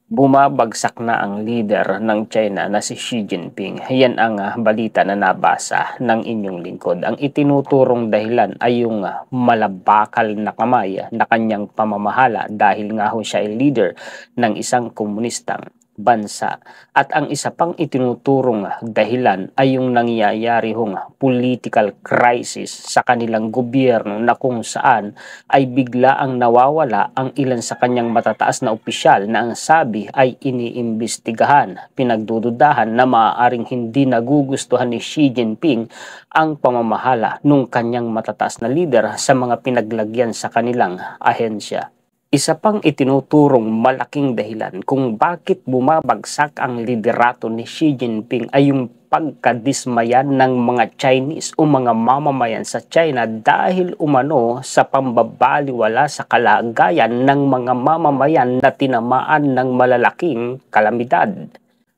Bumabagsak na ang leader ng China na si Xi Jinping. Yan ang balita na nabasa ng inyong lingkod. Ang itinuturong dahilan ay yung malabakal na kamay na kanyang pamamahala dahil nga ho siya ay leader ng isang komunistang bansa. At ang isa pang itinuturong dahilan ay yung nangyayari hong political crisis sa kanilang gobyerno na kung saan ay bigla ang nawawala ang ilan sa kanyang matataas na opisyal na ang sabi ay iniimbestigahan, pinagdududahan na maaaring hindi nagugustuhan ni Xi Jinping ang pamamahala ng kanyang matataas na lider sa mga pinaglagyan sa kanilang ahensya. Isa pang itinuturong malaking dahilan kung bakit bumabagsak ang liderato ni Xi Jinping ay yung pagkadismayan ng mga Chinese o mga mamamayan sa China dahil umano sa pambabaliwala sa kalagayan ng mga mamamayan na tinamaan ng malalaking kalamidad.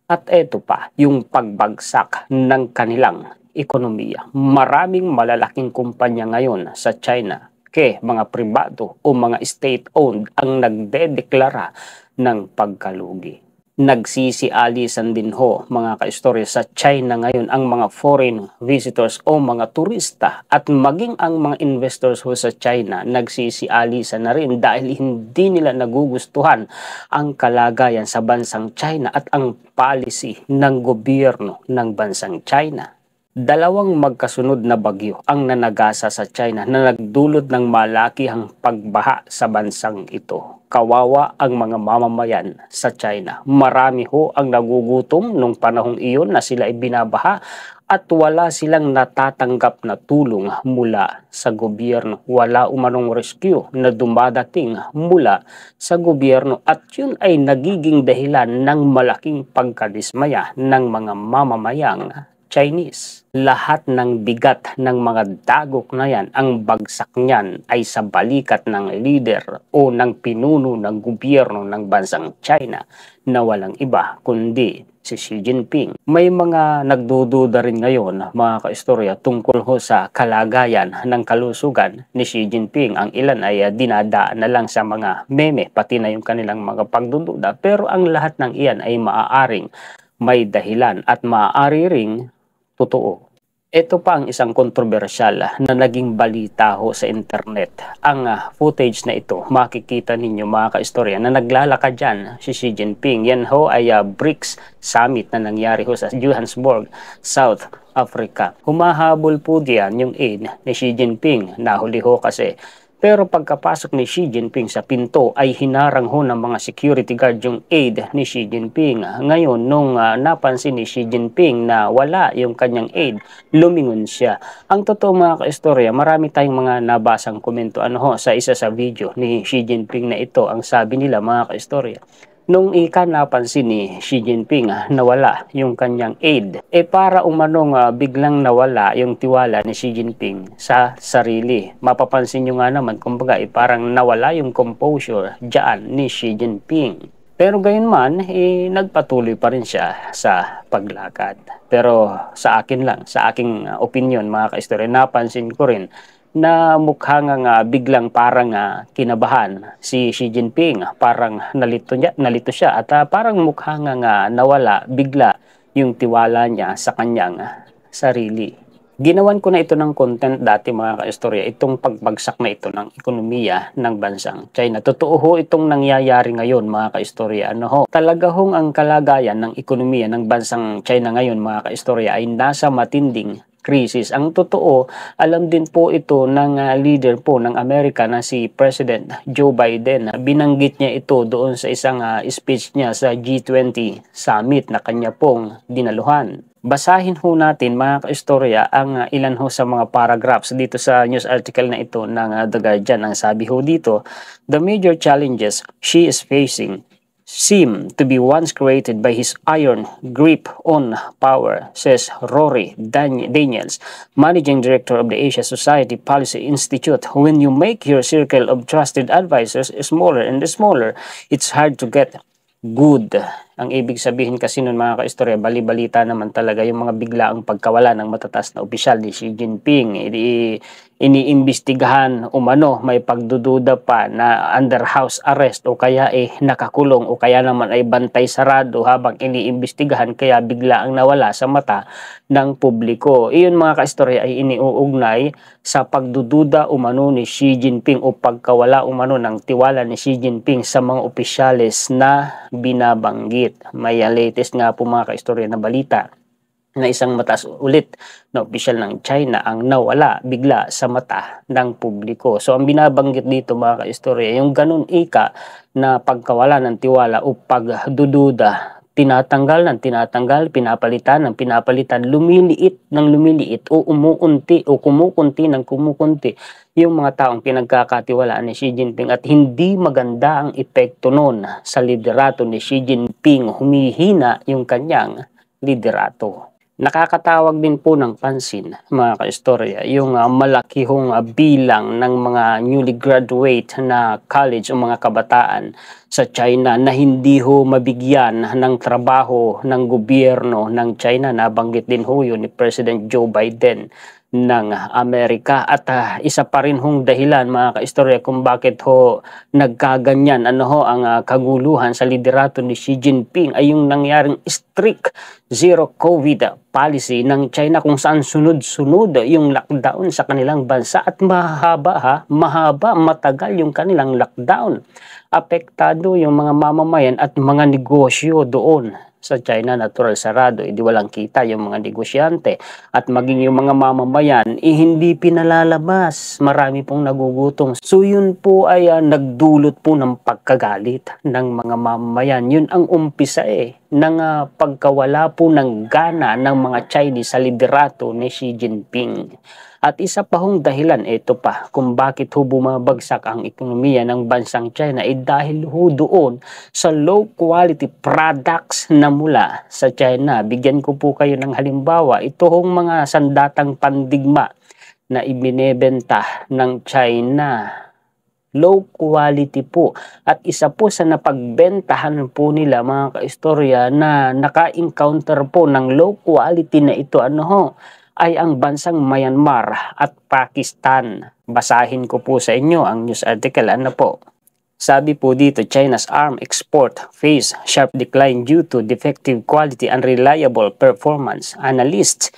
At eto pa, yung pagbagsak ng kanilang ekonomiya. Maraming malalaking kumpanya ngayon sa China mga pribado o mga state-owned ang nagdedeklara ng pagkalugi. Nagsisialisan din ho mga kaistorya sa China ngayon ang mga foreign visitors o mga turista at maging ang mga investors ho sa China nagsisialisan na rin dahil hindi nila nagugustuhan ang kalagayan sa bansang China at ang policy ng gobyerno ng bansang China. Dalawang magkasunod na bagyo ang nanagasa sa China na nagdulot ng malakihang pagbaha sa bansang ito. Kawawa ang mga mamamayan sa China. Marami ho ang nagugutom nung panahong iyon na sila ay binabaha at wala silang natatanggap na tulong mula sa gobyerno. Wala umanong rescue na dumadating mula sa gobyerno at yun ay nagiging dahilan ng malaking pagkadismaya ng mga mamamayang Chinese. Lahat ng bigat ng mga dagok na yan, ang bagsak niyan ay sa balikat ng leader o ng pinuno ng gobyerno ng bansang China na walang iba kundi si Xi Jinping. May mga nagdududa rin ngayon mga kaistorya tungkol ho sa kalagayan ng kalusugan ni Xi Jinping. Ang ilan ay dinadaan na lang sa mga meme pati na yung kanilang mga pagdududa pero ang lahat ng iyan ay maaaring may dahilan at maaari ring totoo. Ito pa ang isang kontrobersyal na naging balita ho sa internet. Ang footage na ito, makikita ninyo mga kaistorya na naglalakad dyan si Xi Jinping. Yan ho ay BRICS Summit na nangyari ho sa Johannesburg, South Africa. Humahabol po diyan yung aide ni Xi Jinping. Nahuli ho kasi. Pero pagkapasok ni Xi Jinping sa pinto ay hinarang ho ng mga security guard yung aide ni Xi Jinping. Ngayon, nung napansin ni Xi Jinping na wala yung kanyang aide, lumingon siya. Ang totoo mga kaistorya, marami tayong mga nabasang komento sa isa sa video ni Xi Jinping na ito. Ang sabi nila mga kaistorya, nung napansin ni Xi Jinping nawala yung kanyang aide, para umanong biglang nawala yung tiwala ni Xi Jinping sa sarili. Mapapansin nyo nga naman, kumbaga parang nawala yung composure dyan ni Xi Jinping. Pero gayon man, nagpatuloy pa rin siya sa paglakad. Pero sa akin lang, sa aking opinion mga kaistorya, napansin ko rin na mukha nga biglang parang kinabahan si Xi Jinping, parang nalito siya at parang mukha nga nawala bigla yung tiwala niya sa kanyang sarili. Ginawan ko na ito ng content dati mga kaistorya, itong pagbagsak na ito ng ekonomiya ng bansang China. Totoo ho itong nangyayari ngayon mga kaistorya. Talaga hong ang kalagayan ng ekonomiya ng bansang China ngayon mga kaistorya ay nasa matinding krisis. Ang totoo, alam din po ito ng leader po ng Amerika na si President Joe Biden. Binanggit niya ito doon sa isang speech niya sa G20 summit na kanya pong dinaluhan. Basahin ho natin mga kaistorya ang ilan ho sa mga paragraphs dito sa news article na ito ng The Guardian. Ang sabi ho dito, the major challenges she is facing seem to be ones created by his iron grip on power, says Rory Daniels, Managing Director of the Asia Society Policy Institute. When you make your circle of trusted advisors smaller and smaller, it's hard to get good Ang ibig sabihin kasi nun mga kaistorya, bali-balita naman talaga yung mga biglaang pagkawala ng matataas na opisyal ni Xi Jinping. Iniimbestigahan umano, may pagdududa pa na under house arrest o kaya nakakulong o kaya naman ay bantay sarado habang iniimbestigahan kaya biglaang nawala sa mata ng publiko. Iyon mga kaistorya ay iniuugnay sa pagdududa umano ni Xi Jinping o pagkawala umano ng tiwala ni Xi Jinping sa mga opisyales na binabanggit. May latest nga po mga kaistorya na balita na isang mataas ulit na opisyal ng China ang nawala bigla sa mata ng publiko. So ang binabanggit dito mga kaistorya, yung ganun ika na pagkawala ng tiwala o pagdududa, tinatanggal ng tinatanggal, pinapalitan ng pinapalitan, lumiliit ng lumiliit o umuunti o kumukunti ng kumukunti yung mga taong pinagkakatiwalaan ni Xi Jinping at hindi maganda ang epekto nun sa liderato ni Xi Jinping. Humihina yung kanyang liderato. Nakakatawag din po ng pansin mga kaistorya yung malaki hong bilang ng mga newly graduate na college o mga kabataan sa China na hindi ho mabigyan ng trabaho ng gobyerno ng China. Nabanggit din ho yun ni President Joe Biden ng Amerika at isa pa rin hong dahilan mga kaistorya kung bakit ho nagkaganyan ang kaguluhan sa liderato ni Xi Jinping ay yung nangyaring strict zero COVID policy ng China kung saan sunod-sunod yung lockdown sa kanilang bansa at matagal yung kanilang lockdown. Apektado yung mga mamamayan at mga negosyo doon sa China, natural sarado, di walang kita yung mga negosyante at maging yung mga mamamayan hindi pinalalabas, marami pong nagugutong. So yun po ay nagdulot po ng pagkagalit ng mga mamamayan. Yun ang umpisa ng pagkawala po ng gana ng mga Chinese sa liderato ni Xi Jinping. At isa pa hong dahilan, ito pa, kung bakit ho bumabagsak ang ekonomiya ng bansang China ay dahil ho doon sa low quality products na mula sa China. Bigyan ko po kayo ng halimbawa, ito hong mga sandatang pandigma na ibinebenta ng China. Low quality po. At isa po sa napagbentahan po nila mga kaistorya na naka-encounter po ng low quality na ito, ay ang bansang Myanmar at Pakistan. Basahin ko po sa inyo ang news article. Sabi po dito, China's arms export face sharp decline due to defective quality and reliable performance. Analysts,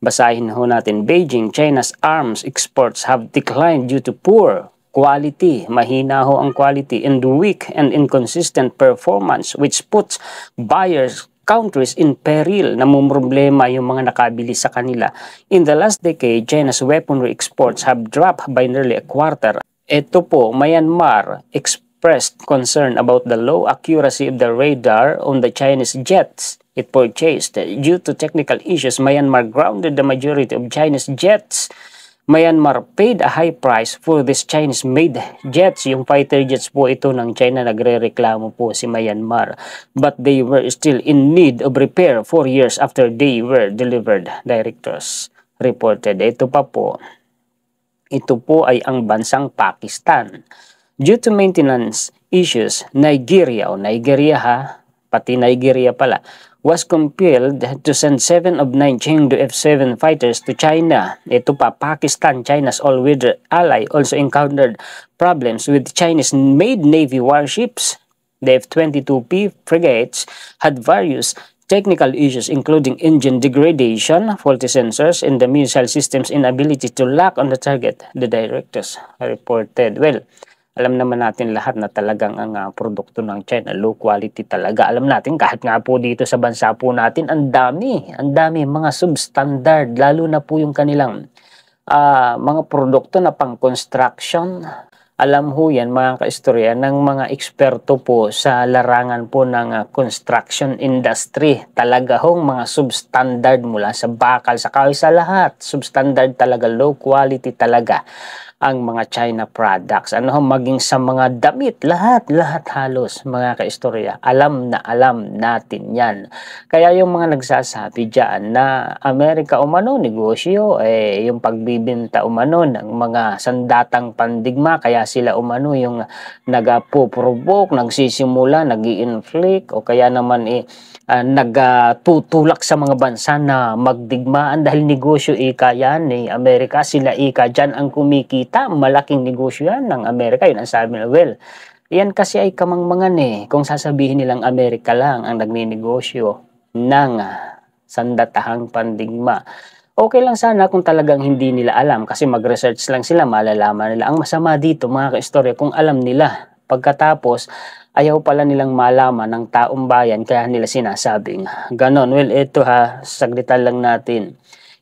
basahin ho natin, Beijing, China's arms exports have declined due to poor quality. Mahina ho ang quality and weak and inconsistent performance which puts buyers countries in peril. Namumroblema yung mga nakabili sa kanila. In the last decade, China's weaponry exports have dropped by nearly a quarter. Ito po, Myanmar expressed concern about the low accuracy of the radar on the Chinese jets it purchased. Due to technical issues, Myanmar grounded the majority of Chinese jets. Myanmar paid a high price for this Chinese-made jets. Yung fighter jets po ito ng China, nagre-reklamo po si Myanmar. But they were still in need of repair 4 years after they were delivered, directors reported. Ito po ay ang bansang Pakistan. Due to maintenance issues, Nigeria pati Nigeria pala, was compelled to send 7 of 9 Chengdu F-7 fighters to China. Ito pa, Pakistan, China's all-weather ally, also encountered problems with Chinese-made Navy warships. The F-22P frigates had various technical issues including engine degradation, faulty sensors, and the missile system's inability to lock on the target, the directors reported. Well, alam naman natin lahat na talagang ang produkto ng China, low quality talaga. Alam natin kahit nga po dito sa bansa po natin, ang dami mga substandard, lalo na po yung kanilang mga produkto na pang construction. Alam ho yan mga kaistorya ng mga eksperto po sa larangan po ng construction industry. Talaga hong mga substandard mula sa bakal, sa kahoy, sa lahat. Substandard talaga, low quality talaga ang mga China products. Ano ho, maging sa mga damit, lahat halos mga kaistorya. Alam na alam natin yan. Kaya yung mga nagsasabi dyan na Amerika umano, negosyo, yung pagbibinta umano ng mga sandatang pandigma, kaya sila umano yung nagpo-provoke, nagsisimula, nag-i-inflict, o kaya naman nagtutulak sa mga bansa na magdigmaan dahil negosyo ika yan ni Amerika. Sila ika dyan ang kumikita. Malaking negosyo yan ng Amerika. Yun ang sabi nila. Well, yan kasi ay kamangmangan kung sasabihin nilang Amerika lang ang nagninegosyo ng sandatahang pandigma. Okay lang sana kung talagang hindi nila alam kasi mag-research lang sila, malalaman nila. Ang masama dito mga kaistorya kung alam nila. Pagkatapos, ayaw pala nilang malaman ng taong bayan kaya nila sinasabing ganon. Well, ito saglitan lang natin.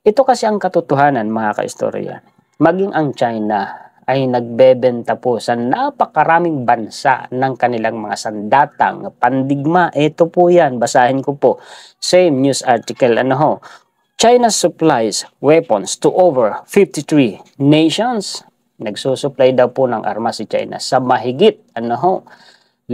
Ito kasi ang katotohanan mga kaistorya. Maging ang China ay nagbebenta po sa napakaraming bansa ng kanilang mga sandatang pandigma. Ito po yan, basahin ko po. Same news article, China supplies weapons to over 53 nations. Nagsusupply daw po ng armas si China sa mahigit 53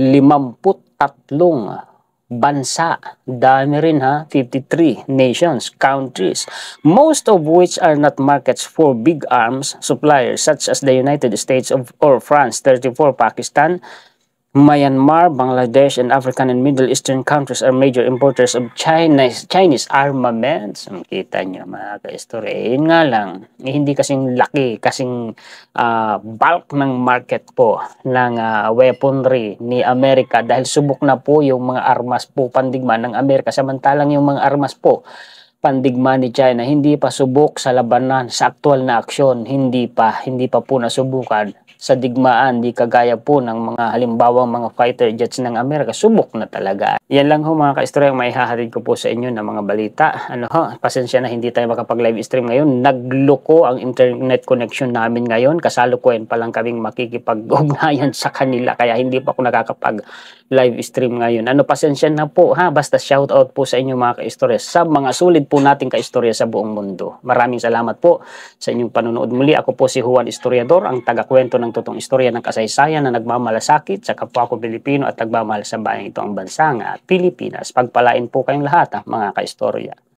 bansa. Dami rin 53 nations, countries, most of which are not markets for big arms suppliers such as the United States or France. 34 Pakistan, Myanmar, Bangladesh, and African and Middle Eastern countries are major importers of Chinese armaments. Kita nyo mga ka-istorya. Yun nga lang, hindi kasing laki, kasing bulk ng market po ng weaponry ni Amerika dahil subok na po yung mga armas po pandigma ng Amerika. Samantalang yung mga armas po pandigma ni China, hindi pa subok sa labanan, sa aktual na aksyon, hindi pa po nasubukan sa digmaan, di kagaya po ng mga halimbawang mga fighter jets ng Amerika, subok na talaga. Yan lang mga kaistorya ang maihahatid ko po sa inyo ng mga balita. Pasensya na hindi tayo makapag-live stream ngayon. Nagloko ang internet connection namin ngayon. Kasalukuyan pa lang kaming makikipag-ugnayan sa kanila kaya hindi pa ako nakakapag-live stream ngayon. Pasensya na po basta shoutout po sa inyo mga kaistorya sa mga sulit po nating kaistorya sa buong mundo. Maraming salamat po sa inyong panonood muli. Ako po si Juan Historiador, ang taga-kwento ng totoong istorya ng kasaysayan na nagmamalasakit sa kapwa ko Pilipino at nagmamahal sa bayang ito ang bansa nga Pilipinas. Pagpalain po kayong lahat mga kaistorya.